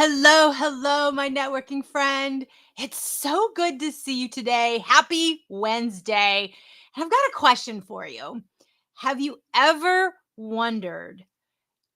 Hello, hello, my networking friend. It's so good to see you today. Happy Wednesday. And I've got a question for you. Have you ever wondered,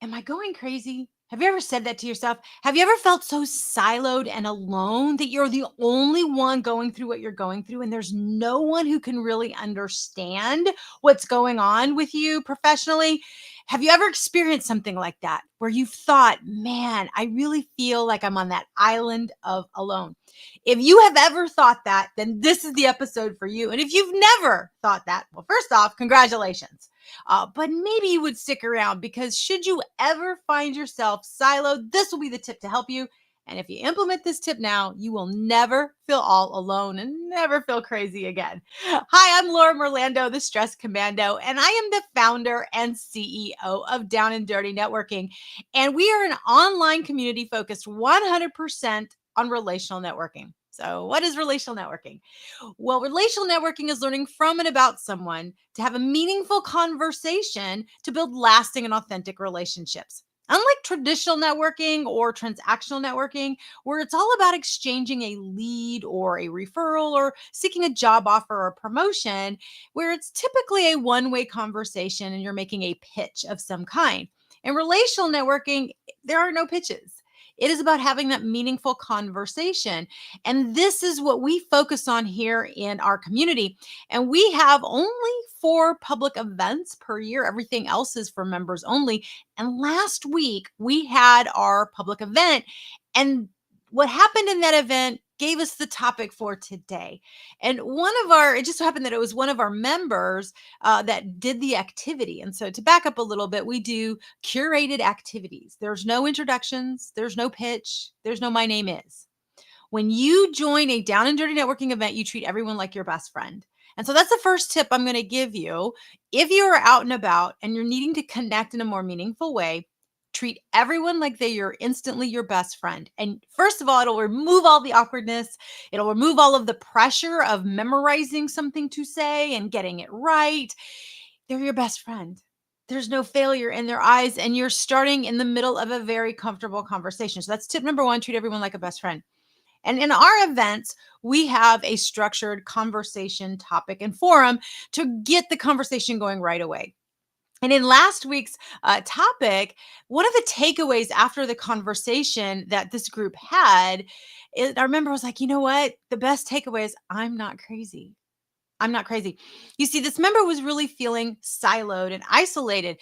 am I going crazy? Have you ever said that to yourself? Have you ever felt so siloed and alone that you're the only one going through what you're going through and there's no one who can really understand what's going on with you professionally? Have you ever experienced something like that where you've thought, man, I really feel like I'm on that island of alone? If you have ever thought that, then this is the episode for you. And if you've never thought that, well, first off, congratulations. But maybe you would stick around because should you ever find yourself siloed, this will be the tip to help you. And if you implement this tip now, you will never feel all alone and never feel crazy again. Hi, I'm Laura Merlando, the Stress Commando, and I am the founder and CEO of Down and Dirty Networking. And we are an online community focused 100% on relational networking. So, what is relational networking? Well, relational networking is learning from and about someone to have a meaningful conversation to build lasting and authentic relationships. Unlike traditional networking or transactional networking, where it's all about exchanging a lead or a referral or seeking a job offer or promotion, where it's typically a one-way conversation and you're making a pitch of some kind. In relational networking, there are no pitches. It is about having that meaningful conversation. And this is what we focus on here in our community. And we have only 4 public events per year. Everything else is for members only. And last week we had our public event. And what happened in that event gave us the topic for today. And it just so happened that it was one of our members that did the activity. And so to back up a little bit, we do curated activities. There's no introductions, there's no pitch, there's no my name is. When you join a Down and Dirty Networking event, you treat everyone like your best friend. And so that's the first tip I'm going to give you. If you are out and about and you're needing to connect in a more meaningful way, treat everyone like they are instantly your best friend. And first of all, it'll remove all the awkwardness. It'll remove all of the pressure of memorizing something to say and getting it right. They're your best friend. There's no failure in their eyes, and you're starting in the middle of a very comfortable conversation. So that's tip number one, treat everyone like a best friend. And in our events, we have a structured conversation topic and forum to get the conversation going right away. And in last week's topic, one of the takeaways after the conversation that this group had, I remember I was like, you know what? The best takeaway is I'm not crazy. I'm not crazy. You see, this member was really feeling siloed and isolated.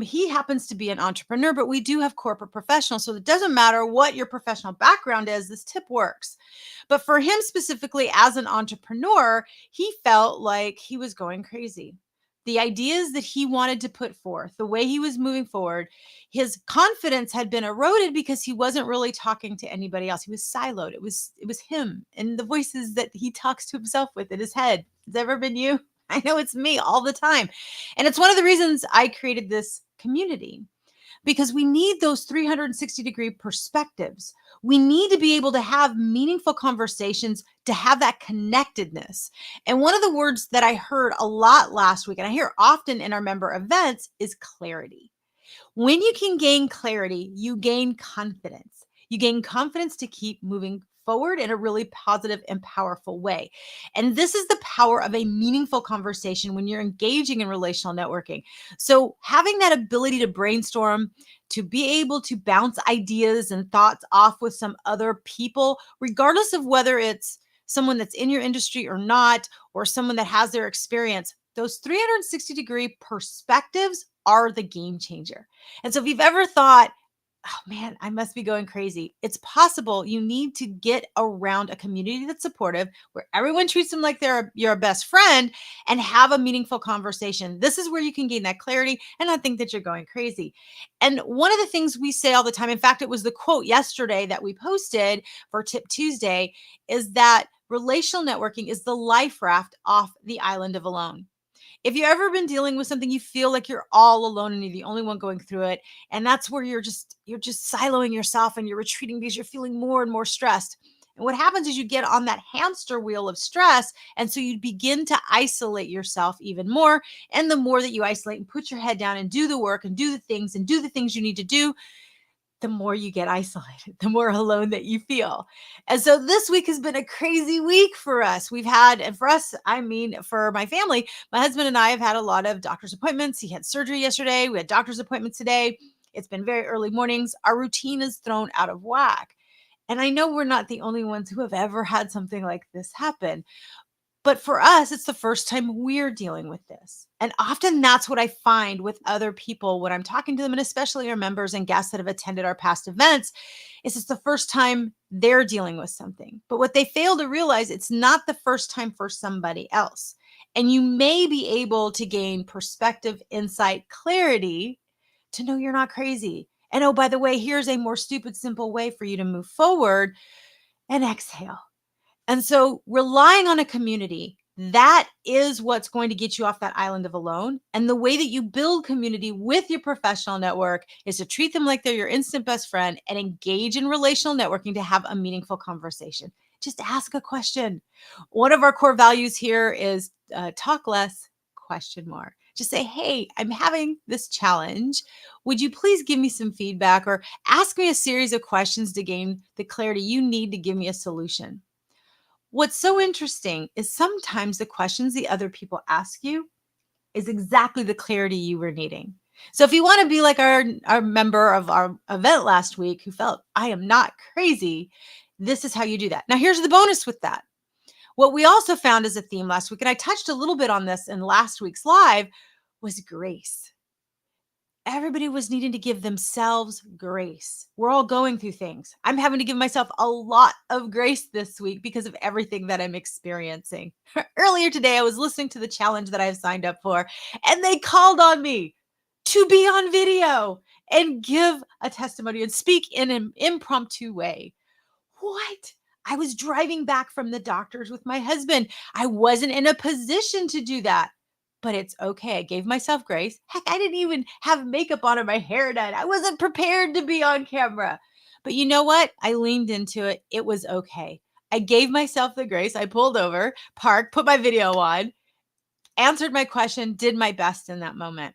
He happens to be an entrepreneur, but we do have corporate professionals. So it doesn't matter what your professional background is, this tip works. But for him specifically, as an entrepreneur, he felt like he was going crazy. The ideas that he wanted to put forth, the way he was moving forward, his confidence had been eroded because he wasn't really talking to anybody else. He was siloed. It was him and the voices that he talks to himself with in his head. Has it ever been you? I know it's me all the time. And it's one of the reasons I created this community because we need those 360-degree perspectives. We need to be able to have meaningful conversations to have that connectedness. And one of the words that I heard a lot last week, and I hear often in our member events, is clarity. When you can gain clarity, you gain confidence. You gain confidence to keep moving forward in a really positive and powerful way. And this is the power of a meaningful conversation when you're engaging in relational networking. So, having that ability to brainstorm, to be able to bounce ideas and thoughts off with some other people, regardless of whether it's someone that's in your industry or not, or someone that has their experience, those 360-degree perspectives are the game changer. And so if you've ever thought, oh man, I must be going crazy, it's possible. You need to get around a community that's supportive, where everyone treats them like they're your best friend and have a meaningful conversation. This is where you can gain that clarity and not think that you're going crazy. And one of the things we say all the time, in fact, it was the quote yesterday that we posted for Tip Tuesday, is that relational networking is the life raft off the island of alone. If you've ever been dealing with something, you feel like you're all alone and you're the only one going through it, and that's where you're just siloing yourself and you're retreating because you're feeling more and more stressed. And what happens is you get on that hamster wheel of stress, and so you begin to isolate yourself even more. And the more that you isolate and put your head down and do the work and do the things you need to do, the more you get isolated, the more alone that you feel. And so this week has been a crazy week for us. We've had, and for us, I mean, for my family, my husband and I have had a lot of doctor's appointments. He had surgery yesterday. We had doctor's appointments today. It's been very early mornings. Our routine is thrown out of whack. And I know we're not the only ones who have ever had something like this happen. But for us, it's the first time we're dealing with this. And often that's what I find with other people when I'm talking to them, and especially our members and guests that have attended our past events, is it's the first time they're dealing with something. But what they fail to realize, it's not the first time for somebody else. And you may be able to gain perspective, insight, clarity to know you're not crazy. And oh, by the way, here's a more stupid, simple way for you to move forward and exhale. And so relying on a community, that is what's going to get you off that island of alone. And the way that you build community with your professional network is to treat them like they're your instant best friend and engage in relational networking to have a meaningful conversation. Just ask a question. One of our core values here is talk less, question more. Just say, hey, I'm having this challenge. Would you please give me some feedback or ask me a series of questions to gain the clarity you need to give me a solution? What's so interesting is sometimes the questions the other people ask you is exactly the clarity you were needing. So if you want to be like our member of our event last week who felt, I am not crazy, this is how you do that. Now, here's the bonus with that. What we also found as a theme last week, and I touched a little bit on this in last week's live, was grace. Everybody was needing to give themselves grace. We're all going through things. I'm having to give myself a lot of grace this week because of everything that I'm experiencing. Earlier today, I was listening to the challenge that I've signed up for, and they called on me to be on video and give a testimony and speak in an impromptu way. What? I was driving back from the doctors with my husband. I wasn't in a position to do that, but it's okay. I gave myself grace. Heck, I didn't even have makeup on or my hair done. I wasn't prepared to be on camera. But you know what? I leaned into it. It was okay. I gave myself the grace. I pulled over, parked, put my video on, answered my question, did my best in that moment.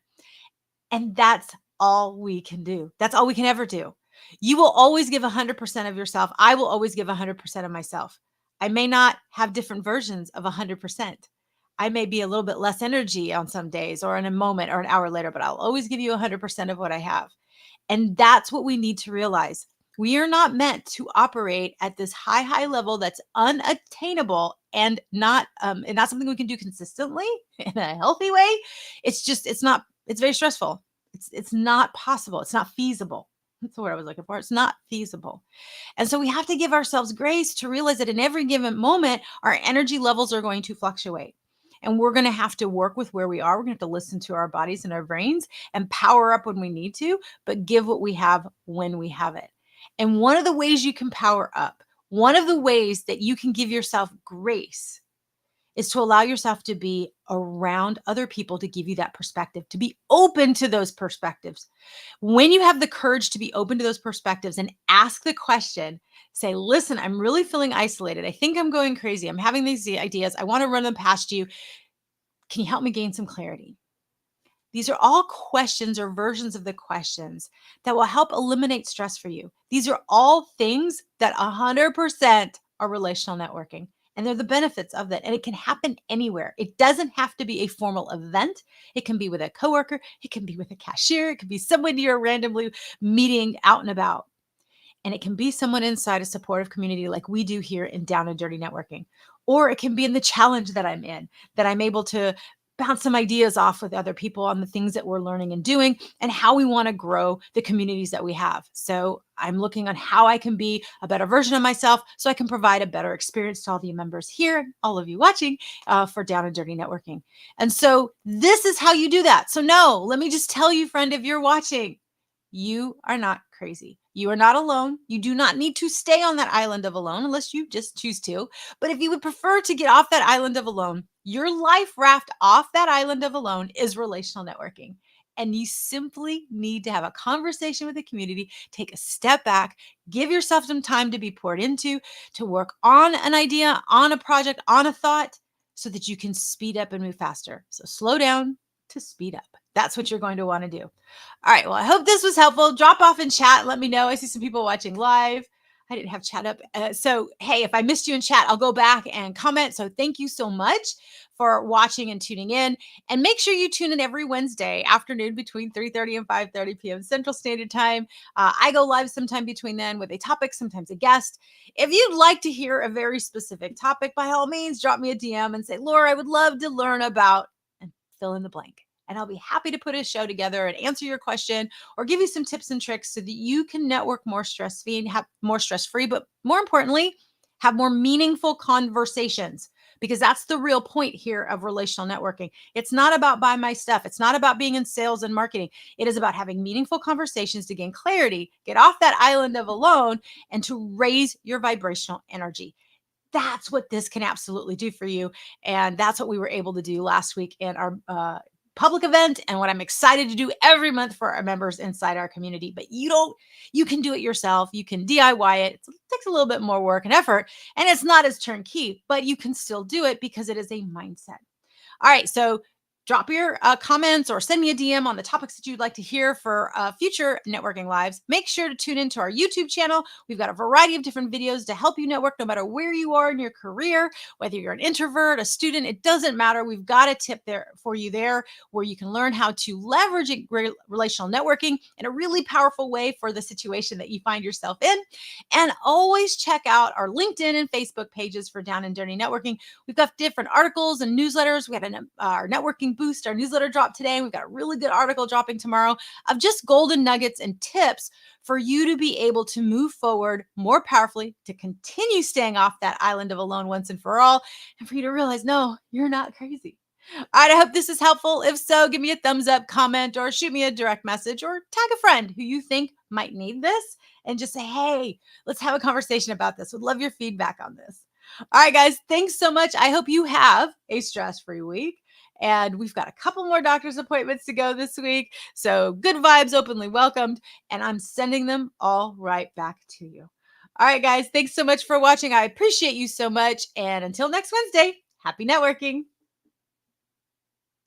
And that's all we can do. That's all we can ever do. You will always give 100% of yourself. I will always give 100% of myself. I may not have different versions of 100%. I may be a little bit less energy on some days or in a moment or an hour later, but I'll always give you 100% of what I have. And that's what we need to realize. We are not meant to operate at this high level that's unattainable and not something we can do consistently in a healthy way. It's very stressful. It's not possible. It's not feasible. That's the word I was looking for. It's not feasible. And so we have to give ourselves grace to realize that in every given moment, our energy levels are going to fluctuate. And we're going to have to work with where we are. We're going to have to listen to our bodies and our brains and power up when we need to, but give what we have when we have it. And one of the ways you can power up, one of the ways that you can give yourself grace is to allow yourself to be around other people to give you that perspective, to be open to those perspectives. When you have the courage to be open to those perspectives and ask the question, say, listen, I'm really feeling isolated. I think I'm going crazy. I'm having these ideas. I want to run them past you. Can you help me gain some clarity? These are all questions or versions of the questions that will help eliminate stress for you. These are all things that 100% are relational networking. And they're the benefits of that. And it can happen anywhere. It doesn't have to be a formal event. It can be with a coworker. It can be with a cashier. It can be someone you're randomly meeting out and about. And it can be someone inside a supportive community like we do here in Down and Dirty Networking. Or it can be in the challenge that I'm in, that I'm able to bounce some ideas off with other people on the things that we're learning and doing and how we want to grow the communities that we have. So I'm looking on how I can be a better version of myself so I can provide a better experience to all the members here, all of you watching for Down and Dirty Networking. And so this is how you do that. So no, let me just tell you, friend, if you're watching, you are not crazy. You are not alone. You do not need to stay on that island of alone unless you just choose to. But if you would prefer to get off that island of alone, your life raft off that island of alone is relational networking. And you simply need to have a conversation with the community, take a step back, give yourself some time to be poured into, to work on an idea, on a project, on a thought, so that you can speed up and move faster. So slow down, to speed up. That's what you're going to want to do. All right. Well, I hope this was helpful. Drop off in chat. Let me know. I see some people watching live. I didn't have chat up. So, hey, if I missed you in chat, I'll go back and comment. So, thank you so much for watching and tuning in. And make sure you tune in every Wednesday afternoon between 3:30 and 5:30 p.m. Central Standard Time. I go live sometime between then with a topic, sometimes a guest. If you'd like to hear a very specific topic, by all means, drop me a DM and say, Laura, I would love to learn about, and fill in the blank. And I'll be happy to put a show together and answer your question or give you some tips and tricks so that you can network more stress-free and have more stress-free, but more importantly, have more meaningful conversations, because that's the real point here of relational networking. It's not about buy my stuff. It's not about being in sales and marketing. It is about having meaningful conversations to gain clarity, get off that island of alone, and to raise your vibrational energy. That's what this can absolutely do for you. And that's what we were able to do last week in our public event, and what I'm excited to do every month for our members inside our community. But you can do it yourself. You can DIY it. It takes a little bit more work and effort, and it's not as turnkey, but you can still do it because it is a mindset. All right. So drop your comments or send me a DM on the topics that you'd like to hear for future networking lives. Make sure to tune into our YouTube channel. We've got a variety of different videos to help you network no matter where you are in your career, whether you're an introvert, a student, it doesn't matter. We've got a tip there for you there where you can learn how to leverage relational networking in a really powerful way for the situation that you find yourself in. And always check out our LinkedIn and Facebook pages for Down and Dirty Networking. We've got different articles and newsletters. We had our networking boost, our newsletter drop today. And we've got a really good article dropping tomorrow of just golden nuggets and tips for you to be able to move forward more powerfully, to continue staying off that island of alone once and for all, and for you to realize, no, you're not crazy. All right, I hope this is helpful. If so, give me a thumbs up, comment, or shoot me a direct message, or tag a friend who you think might need this and just say, hey, let's have a conversation about this. Would love your feedback on this. All right, guys, thanks so much. I hope you have a stress-free week. And we've got a couple more doctor's appointments to go this week. So good vibes, openly welcomed. And I'm sending them all right back to you. All right, guys, thanks so much for watching. I appreciate you so much. And until next Wednesday, happy networking.